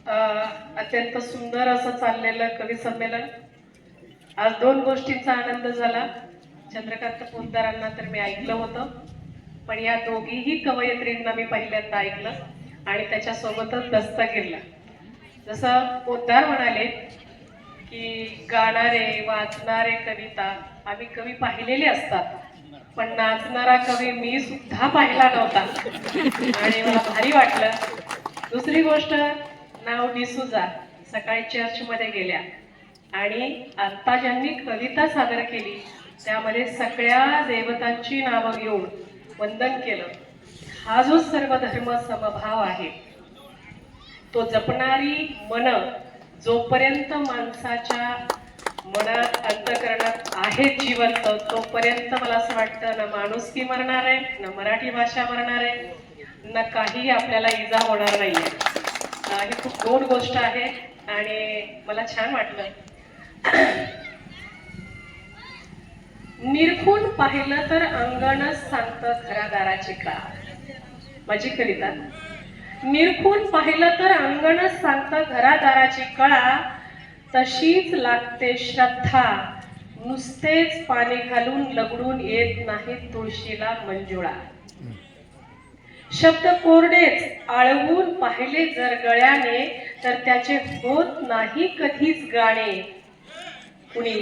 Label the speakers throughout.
Speaker 1: अत्यंत सुंदर असं चाललेलं कवी संमेलन. आज दोन गोष्टींचा आनंद झाला. चंद्रकांत पोतदारांना तर मी ऐकलं होतं, पण या दोघीही कवयित्रींना मी पहिल्यांदा ऐकलं आणि त्याच्यासोबतच दस्तगिरला. जसं पोतदार म्हणाले की गाणारे वाचणारे कविता आम्ही कवी पाहिलेले असतात, पण नाचणारा कवी मी सुद्धा पाहिला नव्हता आणि मला भारी वाटलं. दुसरी गोष्ट, नाव डिसूजा सकाळी चर्चमध्ये गेल्या आणि आता ज्यांनी कविता सादर केली त्यामध्ये सगळ्या देवतांची नावं घेऊन वंदन केलं. हा जो सर्व धर्म समभाव आहे तो जपणारी मन जोपर्यंत माणसाच्या मनात अंतःकरणात आहे जिवंत, तोपर्यंत मला असं वाटतं ना माणुसकी मरणार आहे, ना मराठी भाषा मरणार आहे, ना काही आपल्याला इजा होणार नाहीये. ही खूप गोड गोष्ट आहे आणि मला छान वाटलं. निरखून पाहिलं तर अंगणच सांगतं घरादाराची कळा. माझी कविता. निरखून पाहिलं तर अंगणच सांगतं घरादाराची कळा, तशीच लागते श्रद्धा, नुसतेच पाणी घालून लगडून येत नाही तुळशीला मंजुळा. शब्द कोरडेच आळवून पाहिले जर गळ्याने तर त्याचे होत नाही कधीच गाणे. कुणी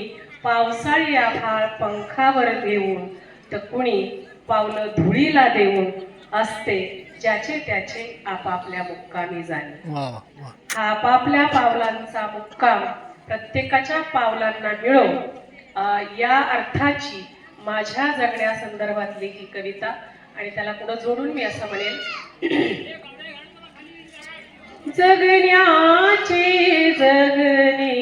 Speaker 1: पावसाळी आभाळ पंखावर देऊन तर कुणी पावलं धुळीला देऊन असते ज्याचे त्याचे आपापल्या मुक्कामी जाणे. हा आपापल्या पावलांचा मुक्काम प्रत्येकाच्या पावलांना मिळो या अर्थाची माझ्या जगण्या संदर्भातली ही कविता. आणि त्याला पुढे जोडून मी असं म्हणेल, जगण्याचे जगणे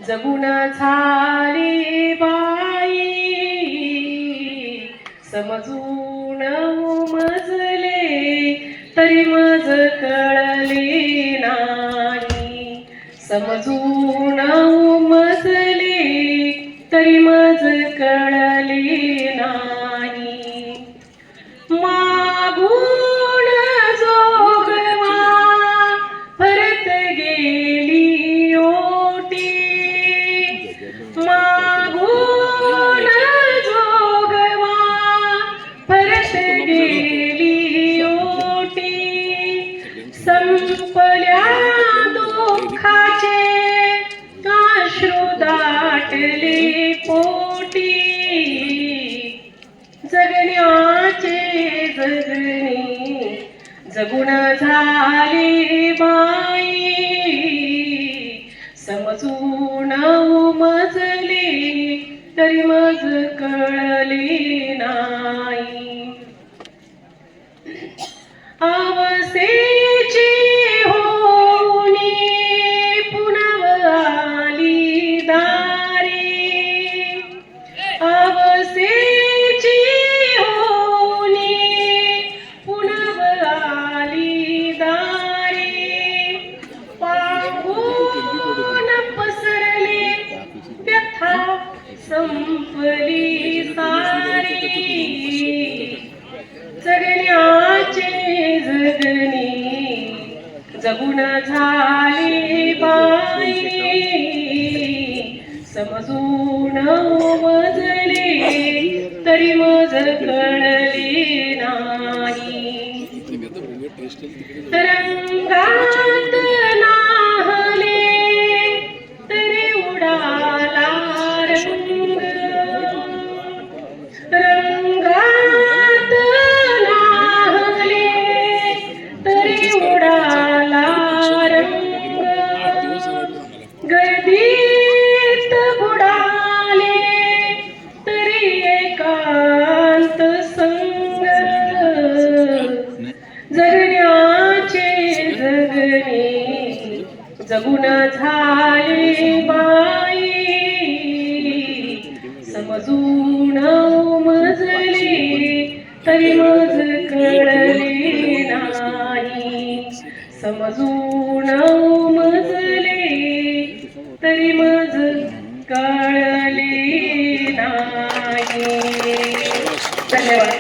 Speaker 1: जगून झाले बाई, समजून उमजले तरी मज कळले नाही, समजून उमजले तरी मज कळले नाही. मागून जोगवा परत गेली ओटी, मागून जोगवा परत गेली ओटी. संपल्या दुःखाचे अश्रू दाटले पोटी, जगण्याचे जगणे जगून झाले बाई, समजून उमजले तरी मज कळले नाही. आवसेची होनी पुनव आली दारी, आवसेची होनी पुनव आली दारी. पाहून पसरले व्यथा संपली सारी, जगण्याचे जगणे जगून झाले बाई, समजून उमजले तरी मज कळले नाही. रंगात नाहले तरी उडाला रंग, रंगात नाहले तरी उडाला रंग. गर्दीत बुडाले तरी एकांत संग, जगण्याचे जगणे जगून झाले बाई, समजून उमजले तरी मज कळले नाही, समजून उमजले तरी मज कळले नाही. धन्यवाद.